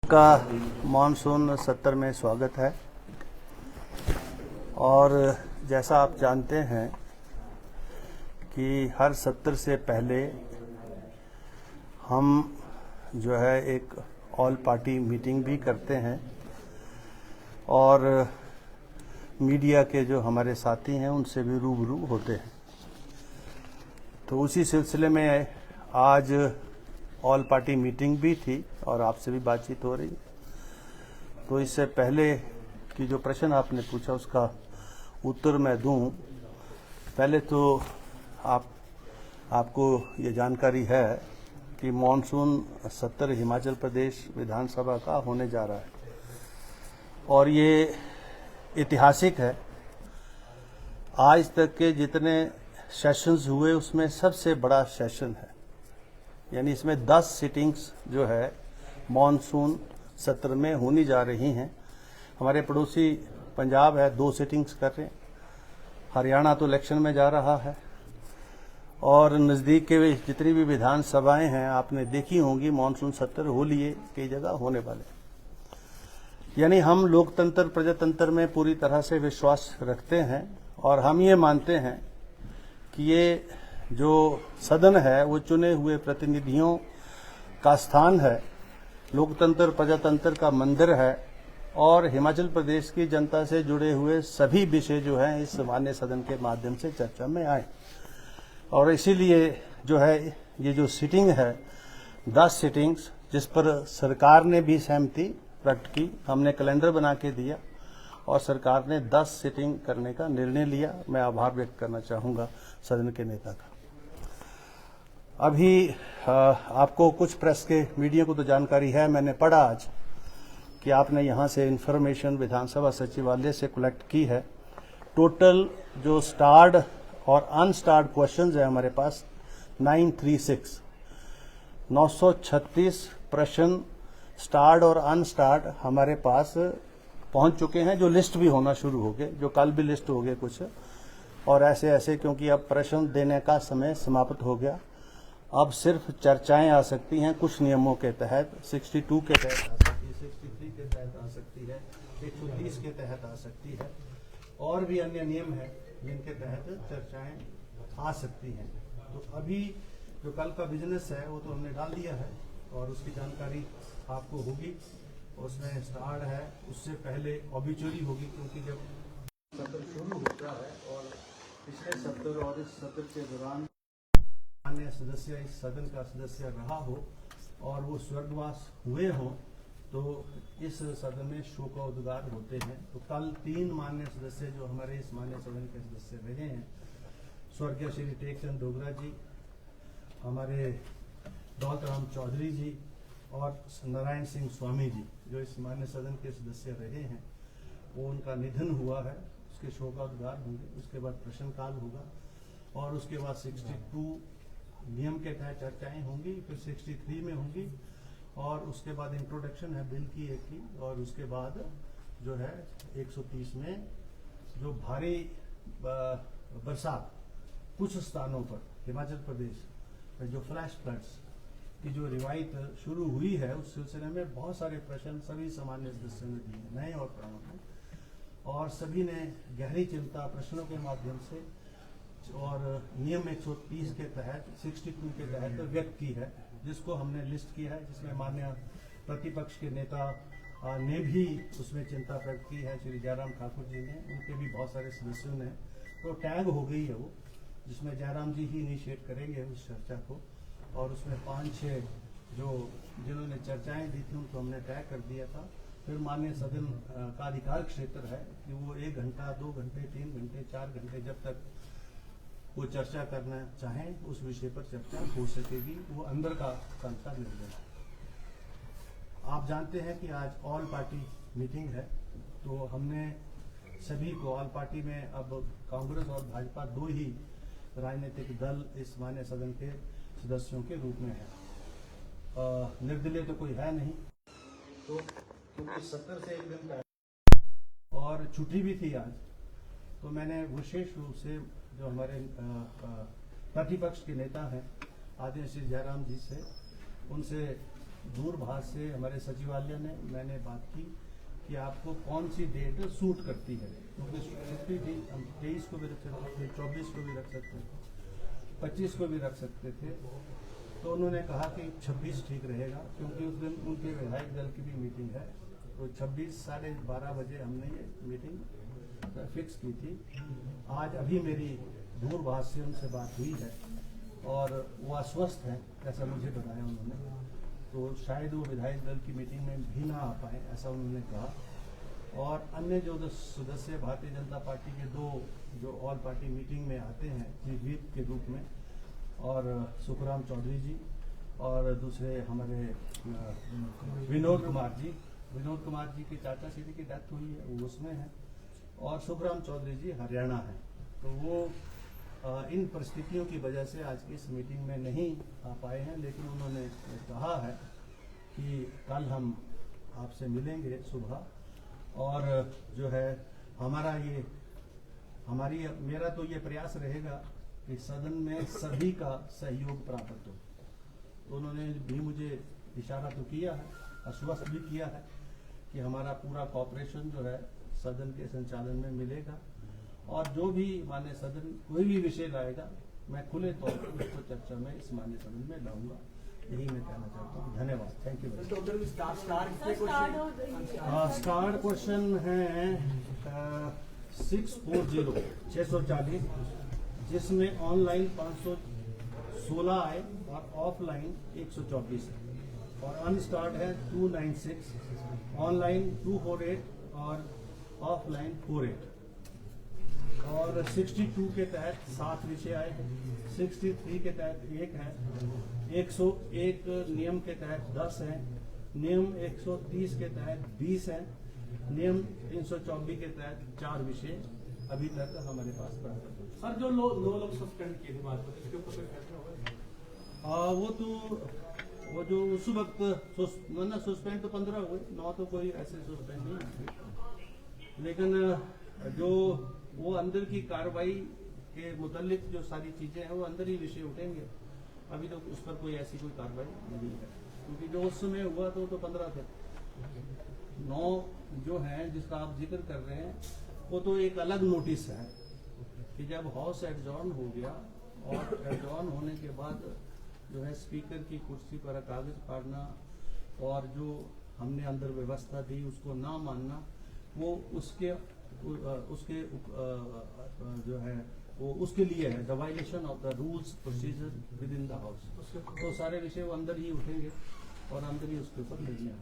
का मानसून सत्र में स्वागत है। और जैसा आप जानते हैं कि हर सत्र से पहले हम जो है एक ऑल पार्टी मीटिंग भी करते हैं और मीडिया के जो हमारे साथी हैं उनसे भी रूबरू होते हैं। तो उसी सिलसिले में आज ऑल पार्टी मीटिंग भी थी और आपसे भी बातचीत हो रही। तो इससे पहले कि जो प्रश्न आपने पूछा उसका उत्तर मैं दूं, पहले तो आपको ये जानकारी है कि मॉनसून सत्र हिमाचल प्रदेश विधानसभा का होने जा रहा है और ये ऐतिहासिक है। आज तक के जितने सेशंस हुए उसमें सबसे बड़ा सेशन है, यानी इसमें 10 सिटिंग्स जो है मॉनसून सत्र में होनी जा रही हैं। हमारे पड़ोसी पंजाब है 2 सिटिंग्स कर रहे हैं, हरियाणा तो इलेक्शन में जा रहा है और नज़दीक के जितनी भी विधानसभाएं हैं आपने देखी होंगी मॉनसून सत्र हो लिए कई जगह होने वाले। यानी हम लोकतंत्र प्रजातंत्र में पूरी तरह से विश्वास रखते हैं और हम ये मानते हैं कि ये जो सदन है वो चुने हुए प्रतिनिधियों का स्थान है, लोकतंत्र प्रजातंत्र का मंदिर है और हिमाचल प्रदेश की जनता से जुड़े हुए सभी विषय जो हैं इस मान्य सदन के माध्यम से चर्चा में आए। और इसीलिए जो है ये जो सिटिंग है 10 सिटिंग्स जिस पर सरकार ने भी सहमति प्रकट की, हमने कैलेंडर बना के दिया और सरकार ने 10 सिटिंग करने का निर्णय लिया। मैं आभार व्यक्त करना चाहूँगा सदन के नेता का। अभी आपको कुछ प्रेस के मीडिया को तो जानकारी है, मैंने पढ़ा आज कि आपने यहाँ से इंफॉर्मेशन विधानसभा सचिवालय से कलेक्ट की है। टोटल जो स्टार्ड और अनस्टार्ड क्वेश्चंस है हमारे पास 936 प्रश्न स्टार्ड और अनस्टार्ड हमारे पास पहुंच चुके हैं, जो लिस्ट भी होना शुरू हो गए, जो कल भी लिस्ट हो गए कुछ और ऐसे ऐसे, क्योंकि अब प्रश्न देने का समय समाप्त हो गया। अब सिर्फ चर्चाएं आ सकती हैं कुछ नियमों के तहत, 62 के तहत आ सकती है, 63 के तहत आ सकती है, 130 के तहत आ सकती है और भी अन्य नियम हैं जिनके तहत चर्चाएं आ सकती हैं। तो अभी जो कल का बिजनेस है वो तो हमने डाल दिया है और उसकी जानकारी आपको होगी। उसमें स्टार्ट है, उससे पहले ऑबिचुरी होगी, क्योंकि जब सत्र शुरू होता है और पिछले सत्र और इस सत्र के दौरान अन्य सदस्य इस सदन का सदस्य रहा हो और वो स्वर्गवास हुए हों तो इस सदन में शोकोद्गार होते हैं। तो कल 3 मान्य सदस्य जो हमारे इस मान्य सदन के सदस्य रहे हैं, स्वर्गीय श्री टेकचंद डोगरा जी, हमारे दौलत राम चौधरी जी और नारायण सिंह स्वामी जी, जो इस मान्य सदन के सदस्य रहे हैं, वो उनका निधन हुआ है, उसके शोकोद्गार होंगे। उसके बाद प्रश्नकाल होगा और उसके बाद 62 नियम के तहत चर्चाएं होंगी, फिर 63 में होंगी और उसके बाद इंट्रोडक्शन है बिल की एक की, और उसके बाद जो है 130 में जो भारी बरसात कुछ स्थानों पर हिमाचल प्रदेश में जो फ्लैश फ्लड्स की जो रिवायत शुरू हुई है उस सिलसिले में बहुत सारे प्रश्न सभी सामान्य सदस्यों ने दिए, नए और पुराने, और सभी ने गहरी चिंता प्रश्नों के माध्यम से और नियम 130 के तहत 62 के तहत व्यक्त की है, जिसको हमने लिस्ट किया है, जिसमें मान्य प्रतिपक्ष के नेता ने भी उसमें चिंता व्यक्त की है, श्री जयराम ठाकुर जी ने, उनके भी बहुत सारे सदस्यों ने। तो टैग हो गई है वो, जिसमें जयराम जी ही इनिशिएट करेंगे उस चर्चा को और उसमें 5-6 जो जिन्होंने चर्चाएं दी थी उनको हमने टैग कर दिया था। फिर मान्य सदन का अधिकार क्षेत्र है कि वो 1 घंटा 2 घंटे 3 घंटे 4 घंटे जब तक वो चर्चा करना चाहें उस विषय पर चर्चा हो सकेगी, वो अंदर का संस्था निर्णय है। आप जानते हैं कि आज ऑल पार्टी मीटिंग है, तो हमने सभी को ऑल पार्टी में अब कांग्रेस और भाजपा 2 ही राजनीतिक दल इस मान्य सदन के सदस्यों के रूप में है। निर्दलीय तो कोई है नहीं, तो क्योंकि 70 से 1 दिन का और छुट्टी भी थी आज, तो मैंने विशेष रूप से जो हमारे प्रतिपक्ष के नेता हैं आदरणीय श्री जयराम जी से, उनसे दूरभाष से हमारे सचिवालय ने मैंने बात की कि आपको कौन सी डेट सूट करती है, क्योंकि छुट्टी थी, हम 23 को भी रख सकते थे, 24 को भी रख सकते थे, 25 को भी रख सकते थे। तो उन्होंने कहा कि 26 ठीक रहेगा, क्योंकि उस दिन उनके विधायक दल की भी मीटिंग है। तो 26 12:30 बजे हमने ये मीटिंग फिक्स की थी। आज अभी मेरी दूरभाष से उनसे बात हुई है और वो आश्वस्त है, ऐसा मुझे बताया उन्होंने। तो शायद वो विधायक दल की मीटिंग में भी ना आ पाए, ऐसा उन्होंने कहा। और अन्य जो सदस्य भारतीय जनता पार्टी के 2 जो ऑल पार्टी मीटिंग में आते हैं चीफ व्हिप के रूप में, और सुखराम चौधरी जी और दूसरे हमारे विनोद कुमार जी के चाचा श्री की डेथ हुई है, वो उसमें है, और सुखराम चौधरी जी हरियाणा है। तो वो इन परिस्थितियों की वजह से आज की इस मीटिंग में नहीं आ पाए हैं, लेकिन उन्होंने कहा है कि कल हम आपसे मिलेंगे सुबह। और जो है मेरा तो ये प्रयास रहेगा कि सदन में सभी का सहयोग प्राप्त हो। तो उन्होंने भी मुझे इशारा तो किया है, आश्वस्त भी किया है कि हमारा पूरा कॉपरेशन जो है सदन के संचालन में मिलेगा, और जो भी मान्य सदन कोई भी विषय लाएगा मैं खुले तौर पर उसको चर्चा में इस मान्य सदन में लाऊंगा। यही मैं कहना चाहता हूँ। धन्यवाद। Thank you. स्टार क्वेश्चन है 640 जिसमें ऑनलाइन 516 आए और ऑफलाइन 124 है, और अनस्टार्ड है 296, ऑनलाइन 248 और ऑफलाइन 48। और 62 के तहत 7 विषय आए हैं, 63 के तहत 1 है, 101 नियम के तहत 10 है, नियम 130 के तहत 20 है, नियम 324 के तहत 4 विषय अभी तक हमारे पास प्राप्त हुए। सर जो लोग सस्पेंड किए थे बाद में, इसके ऊपर कोई फैसला होगा? वो जो उस वक्त सस्पेंड तो 15 हुए, 9 तो कोई ऐसे सस्पेंड नहीं हुए, लेकिन जो वो अंदर की कार्रवाई के मुतालिक जो सारी चीजें हैं वो अंदर ही विषय उठेंगे। अभी तो उस पर कोई ऐसी कोई कार्रवाई नहीं है, क्योंकि जो उस समय हुआ तो 15 थे। 9 जो है जिसका आप जिक्र कर रहे हैं वो तो एक अलग नोटिस है कि जब हाउस एडजॉर्न हो गया, और एडजॉर्न होने के बाद जो है स्पीकर की कुर्सी पर कागज फाड़ना और जो हमने अंदर व्यवस्था दी उसको ना मानना, वो उसके जो है वो उसके लिए है, the violation of the rules procedure with in the house. तो सारे विषय वो अंदर ही उठेंगे और अंदर ही उसके ऊपर निर्णय